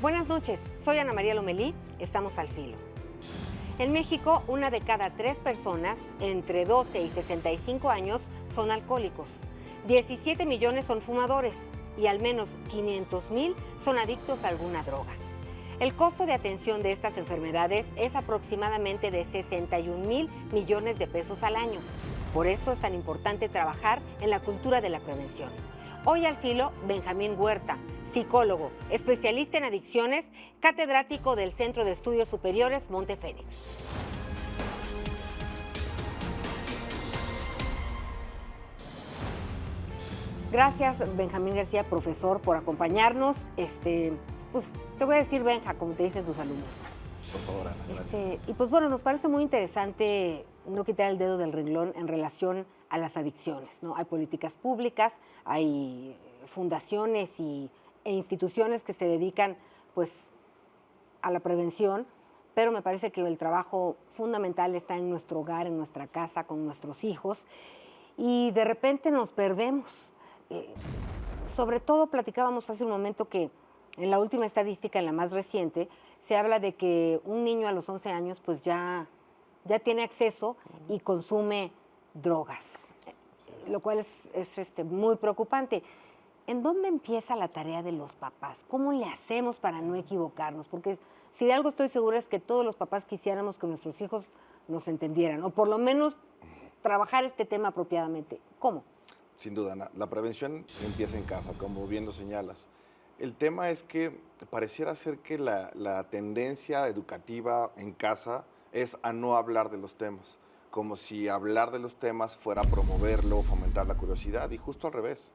Buenas noches, soy Ana María Lomelí, estamos al filo. En México, una de cada 3 personas entre 12 y 65 años son alcohólicos, 17 millones son fumadores y al menos 500,000 son adictos a alguna droga. El costo de atención de estas enfermedades es aproximadamente de 61,000 millones de pesos al año. Por eso es tan importante trabajar en la cultura de la prevención. Hoy al filo, Benjamín Huerta, psicólogo, especialista en adicciones, catedrático del Centro de Estudios Superiores Monte Fénix. Gracias, Benjamín García, profesor, por acompañarnos. Pues te voy a decir Benja, como te dicen tus alumnos. Por favor, Ana, gracias. Y pues bueno, nos parece muy interesante no quitar el dedo del renglón en relación a las adicciones, ¿no? Hay políticas públicas, hay fundaciones e instituciones que se dedican pues a la prevención, pero me parece que el trabajo fundamental está en nuestro hogar, en nuestra casa, con nuestros hijos, y de repente nos perdemos. Sobre todo platicábamos hace un momento que en la última estadística, en la más reciente, se habla de que un niño a los 11 años pues ya tiene acceso y consume drogas, lo cual es muy preocupante. ¿En dónde empieza la tarea de los papás? ¿Cómo le hacemos para no equivocarnos? Porque si de algo estoy segura es que todos los papás quisiéramos que nuestros hijos nos entendieran, o por lo menos trabajar este tema apropiadamente. ¿Cómo? Sin duda, Ana, la prevención empieza en casa, como bien lo señalas. El tema es que pareciera ser que la tendencia educativa en casa es a no hablar de los temas, como si hablar de los temas fuera promoverlo o fomentar la curiosidad, y justo al revés.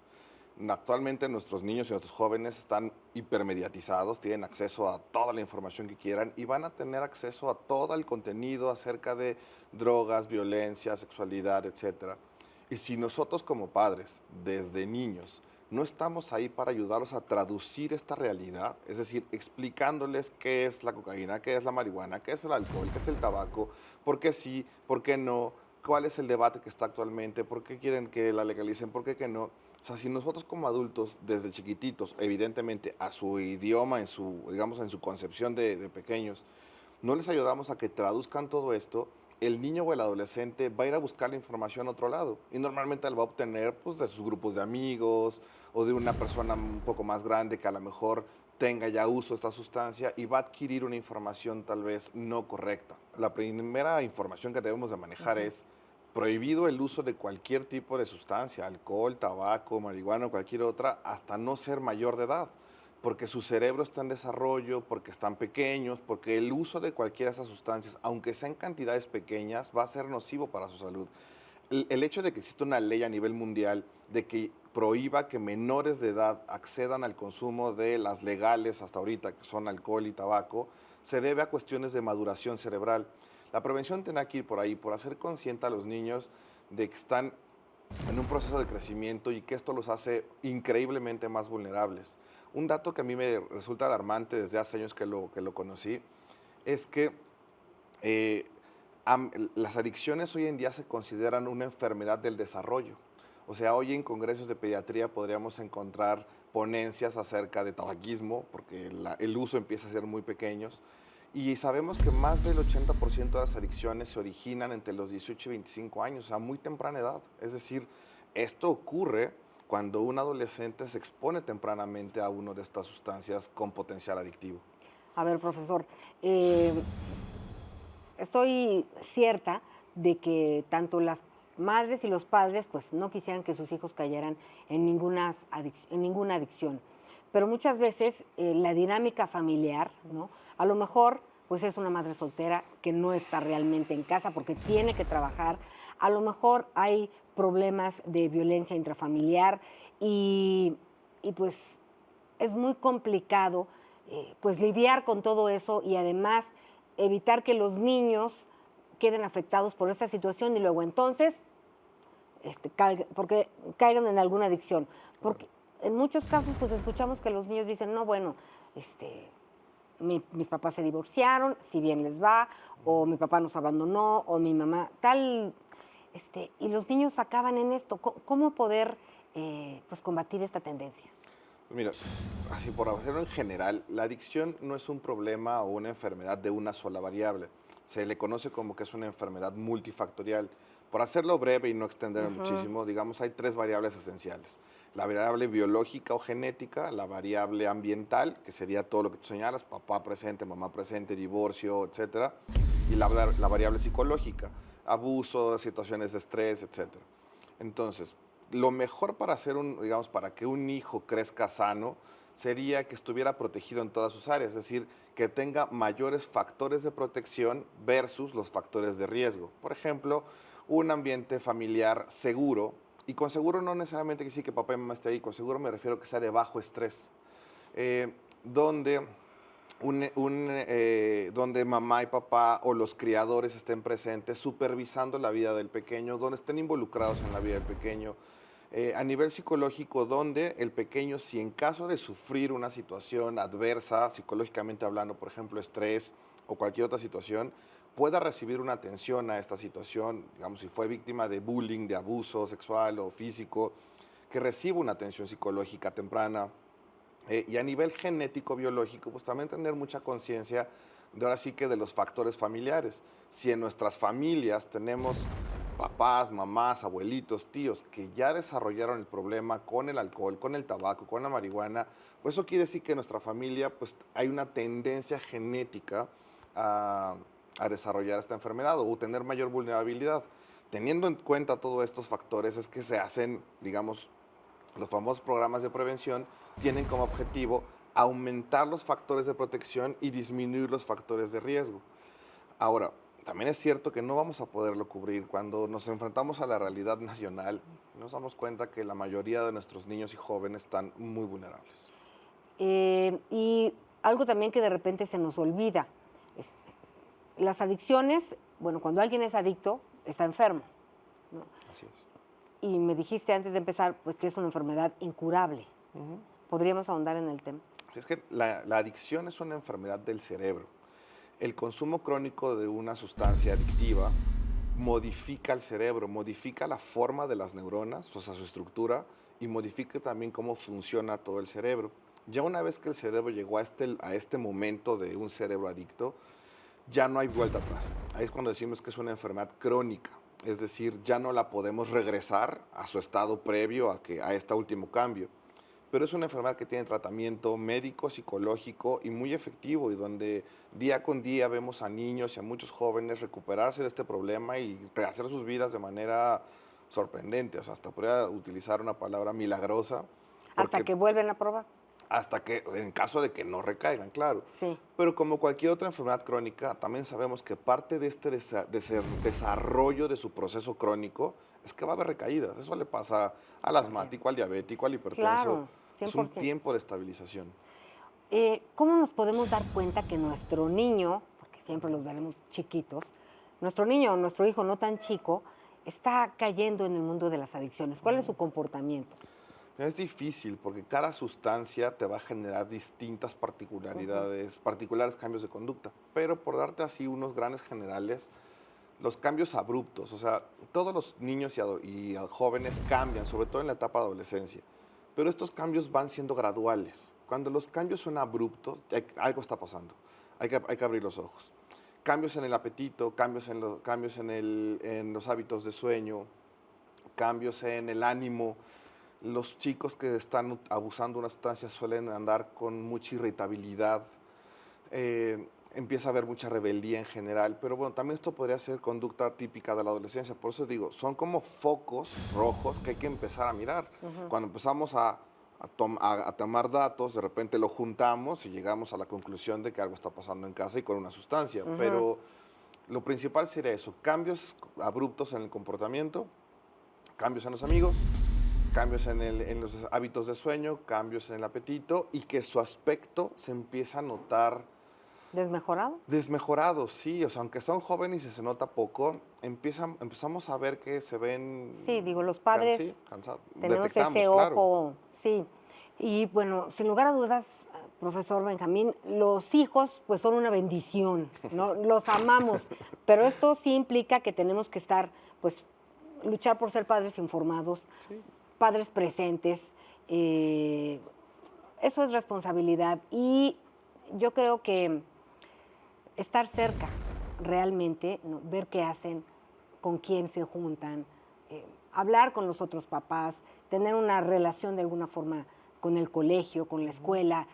Actualmente nuestros niños y nuestros jóvenes están hipermediatizados, tienen acceso a toda la información que quieran y van a tener acceso a todo el contenido acerca de drogas, violencia, sexualidad, etcétera. Y si nosotros como padres, desde niños, no estamos ahí para ayudarlos a traducir esta realidad, es decir, explicándoles qué es la cocaína, qué es la marihuana, qué es el alcohol, qué es el tabaco, por qué sí, por qué no, cuál es el debate que está actualmente, por qué quieren que la legalicen, por qué que no. O sea, si nosotros como adultos, desde chiquititos, evidentemente a su idioma, digamos, en su concepción de pequeños, no les ayudamos a que traduzcan todo esto, el niño o el adolescente va a ir a buscar la información a otro lado y normalmente la va a obtener pues, de sus grupos de amigos o de una persona un poco más grande que a lo mejor tenga ya uso de esta sustancia y va a adquirir una información tal vez no correcta. La primera información que debemos de manejar es prohibido el uso de cualquier tipo de sustancia, alcohol, tabaco, marihuana o cualquier otra, hasta no ser mayor de edad, porque su cerebro está en desarrollo, porque están pequeños, porque el uso de cualquiera de esas sustancias, aunque sea en cantidades pequeñas, va a ser nocivo para su salud. El hecho de que exista una ley a nivel mundial de que prohíba que menores de edad accedan al consumo de las legales hasta ahorita, que son alcohol y tabaco, se debe a cuestiones de maduración cerebral. La prevención tendrá que ir por ahí, por hacer consciente a los niños de que están en un proceso de crecimiento y que esto los hace increíblemente más vulnerables. Un dato que a mí me resulta alarmante desde hace años que lo conocí es que eh, las adicciones hoy en día se consideran una enfermedad del desarrollo. O sea, hoy en congresos de pediatría podríamos encontrar ponencias acerca de tabaquismo, porque el uso empieza a ser muy pequeños. Y sabemos que más del 80% de las adicciones se originan entre los 18 y 25 años, a muy temprana edad. Es decir, esto ocurre cuando un adolescente se expone tempranamente a una de estas sustancias con potencial adictivo. A ver, profesor, estoy cierta de que tanto las madres y los padres pues no quisieran que sus hijos cayeran en ninguna adicción. Pero muchas veces la dinámica familiar, ¿no? A lo mejor pues es una madre soltera que no está realmente en casa porque tiene que trabajar. A lo mejor hay problemas de violencia intrafamiliar y pues es muy complicado pues lidiar con todo eso y además evitar que los niños queden afectados por esta situación y luego entonces porque caigan en alguna adicción. Porque en muchos casos pues escuchamos que los niños dicen, no, bueno, mis papás se divorciaron, si bien les va, o mi papá nos abandonó, o mi mamá, tal, y los niños acaban en esto. ¿Cómo poder pues combatir esta tendencia? Mira, así por hacerlo en general, la adicción no es un problema o una enfermedad de una sola variable. Se le conoce como que es una enfermedad multifactorial. Por hacerlo breve y no extenderme muchísimo, digamos, hay tres variables esenciales. La variable biológica o genética, la variable ambiental, que sería todo lo que tú señalas, papá presente, mamá presente, divorcio, etcétera, y la variable psicológica, abuso, situaciones de estrés, etcétera. Entonces, lo mejor para hacer digamos, para que un hijo crezca sano sería que estuviera protegido en todas sus áreas, es decir, que tenga mayores factores de protección versus los factores de riesgo. Por ejemplo, un ambiente familiar seguro, y con seguro no necesariamente quiere decir que papá y mamá esté ahí, con seguro me refiero que sea de bajo estrés, donde donde mamá y papá o los criadores estén presentes supervisando la vida del pequeño, donde estén involucrados en la vida del pequeño. A nivel psicológico, donde el pequeño, si en caso de sufrir una situación adversa, psicológicamente hablando, por ejemplo, estrés o cualquier otra situación, pueda recibir una atención a esta situación, digamos, si fue víctima de bullying, de abuso sexual o físico, que reciba una atención psicológica temprana. Y a nivel genético, biológico, pues también tener mucha conciencia de ahora sí que de los factores familiares. Si en nuestras familias tenemos papás, mamás, abuelitos, tíos que ya desarrollaron el problema con el alcohol, con el tabaco, con la marihuana, pues eso quiere decir que en nuestra familia pues hay una tendencia genética a, a desarrollar esta enfermedad o tener mayor vulnerabilidad. Teniendo en cuenta todos estos factores es que se hacen, digamos, los famosos programas de prevención tienen como objetivo aumentar los factores de protección y disminuir los factores de riesgo. Ahora, también es cierto que no vamos a poderlo cubrir. Cuando nos enfrentamos a la realidad nacional, nos damos cuenta que la mayoría de nuestros niños y jóvenes están muy vulnerables. Y algo también que de repente se nos olvida, es, las adicciones, bueno, cuando alguien es adicto, está enfermo, ¿no? Así es. Y me dijiste antes de empezar, pues que es una enfermedad incurable. ¿Podríamos ahondar en el tema? Es que la adicción es una enfermedad del cerebro. El consumo crónico de una sustancia adictiva modifica el cerebro, modifica la forma de las neuronas, o sea, su estructura, y modifica también cómo funciona todo el cerebro. Ya una vez que el cerebro llegó a este momento de un cerebro adicto, ya no hay vuelta atrás. Ahí es cuando decimos que es una enfermedad crónica, es decir, ya no la podemos regresar a su estado previo a este último cambio. Pero es una enfermedad que tiene tratamiento médico, psicológico y muy efectivo, y donde día con día vemos a niños y a muchos jóvenes recuperarse de este problema y rehacer sus vidas de manera sorprendente. O sea, hasta podría utilizar una palabra milagrosa. Hasta que vuelven a probar. Hasta que, en caso de que no recaigan, claro. Sí. Pero como cualquier otra enfermedad crónica, también sabemos que parte de este desarrollo de su proceso crónico es que va a haber recaídas. Eso le pasa al asmático, al diabético, al hipertenso. Claro, Es un 100%. tiempo de estabilización. ¿Cómo nos podemos dar cuenta que nuestro niño, porque siempre los veremos chiquitos, nuestro niño o nuestro hijo no tan chico, está cayendo en el mundo de las adicciones? ¿Cuál es su comportamiento? Es difícil porque cada sustancia te va a generar distintas particularidades, particulares cambios de conducta. Pero por darte así unos grandes generales, los cambios abruptos, o sea, todos los niños y jóvenes cambian, sobre todo en la etapa de adolescencia. Pero estos cambios van siendo graduales. Cuando los cambios son abruptos, algo está pasando. Hay que abrir los ojos. Cambios en el apetito, cambios en los hábitos de sueño, cambios en el ánimo. Los chicos que están abusando de una sustancia suelen andar con mucha irritabilidad, empieza a haber mucha rebeldía en general, pero bueno, también esto podría ser conducta típica de la adolescencia. Por eso digo, son como focos rojos que hay que empezar a mirar. Cuando empezamos a tomar datos, de repente lo juntamos y llegamos a la conclusión de que algo está pasando en casa y con una sustancia. Pero lo principal sería eso, cambios abruptos en el comportamiento, cambios en los amigos, cambios en los hábitos de sueño, cambios en el apetito, y que su aspecto se empieza a notar ¿Desmejorado? desmejorado, sí. O sea, aunque son jóvenes y se nota poco, empezamos a ver que se ven... Sí, digo, los padres sí, cansados. tenemos Detectamos, ese claro. ojo, sí. Y bueno, sin lugar a dudas, profesor Benjamín, los hijos pues son una bendición, ¿no? Los amamos, pero esto sí implica que tenemos que estar, pues, luchar por ser padres informados, Sí. padres presentes, eso es responsabilidad y yo creo que estar cerca realmente, ¿no? Ver qué hacen, con quién se juntan, hablar con los otros papás, tener una relación de alguna forma con el colegio, con la escuela,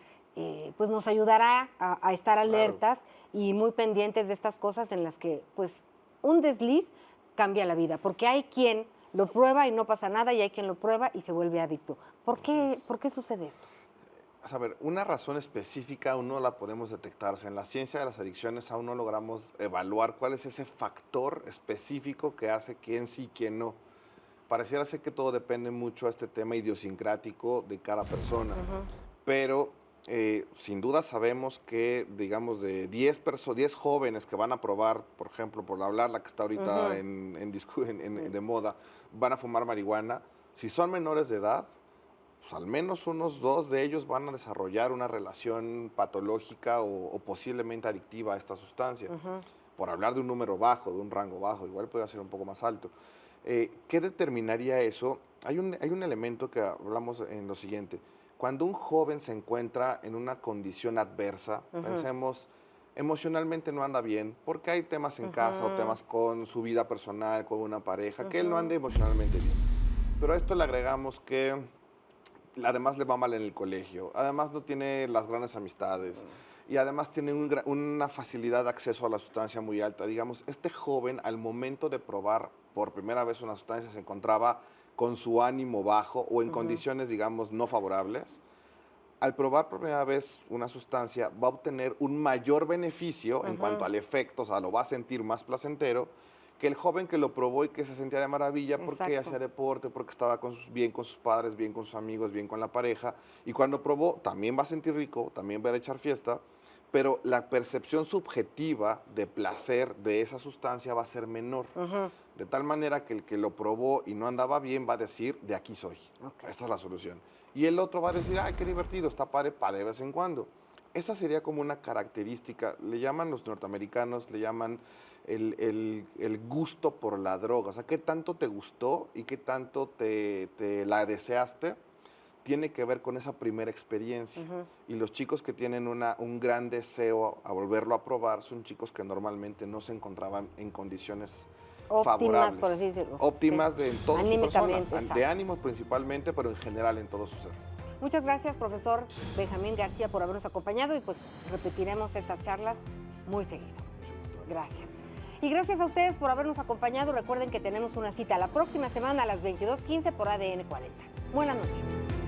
pues nos ayudará a estar alertas y muy pendientes de estas cosas en las que pues un desliz cambia la vida, porque hay quien lo prueba y no pasa nada y hay quien lo prueba y se vuelve adicto. ¿Por qué sucede esto? A ver, una razón específica aún no la podemos detectar. O sea, en la ciencia de las adicciones aún no logramos evaluar cuál es ese factor específico que hace quién sí y quién no. Pareciera ser que todo depende mucho de este tema idiosincrático de cada persona. Pero sin duda sabemos que, digamos, de 10 jóvenes que van a probar, por ejemplo, por hablar la que está ahorita de moda, van a fumar marihuana, si son menores de edad, pues al menos unos 2 de ellos van a desarrollar una relación patológica o posiblemente adictiva a esta sustancia. Por hablar de un número bajo, de un rango bajo, igual puede ser un poco más alto. ¿Qué determinaría eso? Hay un elemento que hablamos en lo siguiente. Cuando un joven se encuentra en una condición adversa, pensemos, emocionalmente no anda bien, porque hay temas en casa o temas con su vida personal, con una pareja, que él no ande emocionalmente bien. Pero a esto le agregamos que además le va mal en el colegio, además no tiene las grandes amistades y además tiene una facilidad de acceso a la sustancia muy alta. Digamos, este joven al momento de probar por primera vez una sustancia se encontraba con su ánimo bajo o en condiciones, digamos, no favorables. Al probar por primera vez una sustancia va a obtener un mayor beneficio en cuanto al efecto, o sea, lo va a sentir más placentero que el joven que lo probó y que se sentía de maravilla porque hacía deporte, porque estaba bien con sus padres, bien con sus amigos, bien con la pareja. Y cuando probó, también va a sentir rico, también va a echar fiesta, pero la percepción subjetiva de placer de esa sustancia va a ser menor. De tal manera que el que lo probó y no andaba bien va a decir, de aquí soy. Esta es la solución. Y el otro va a decir, ay, qué divertido, está padre para de vez en cuando. Esa sería como una característica, le llaman los norteamericanos, le llaman el gusto por la droga. O sea, qué tanto te gustó y qué tanto te la deseaste, tiene que ver con esa primera experiencia. Y los chicos que tienen un gran deseo a volverlo a probar son chicos que normalmente no se encontraban en condiciones favorables. Por así decirlo. Óptimas en toda su persona, Exacto. de ánimo principalmente, pero en general en todo su ser. Muchas gracias, profesor Benjamín García, por habernos acompañado y pues repetiremos estas charlas muy seguido. Gracias. Y gracias a ustedes por habernos acompañado. Recuerden que tenemos una cita la próxima semana a las 22:15 por ADN 40. Buenas noches.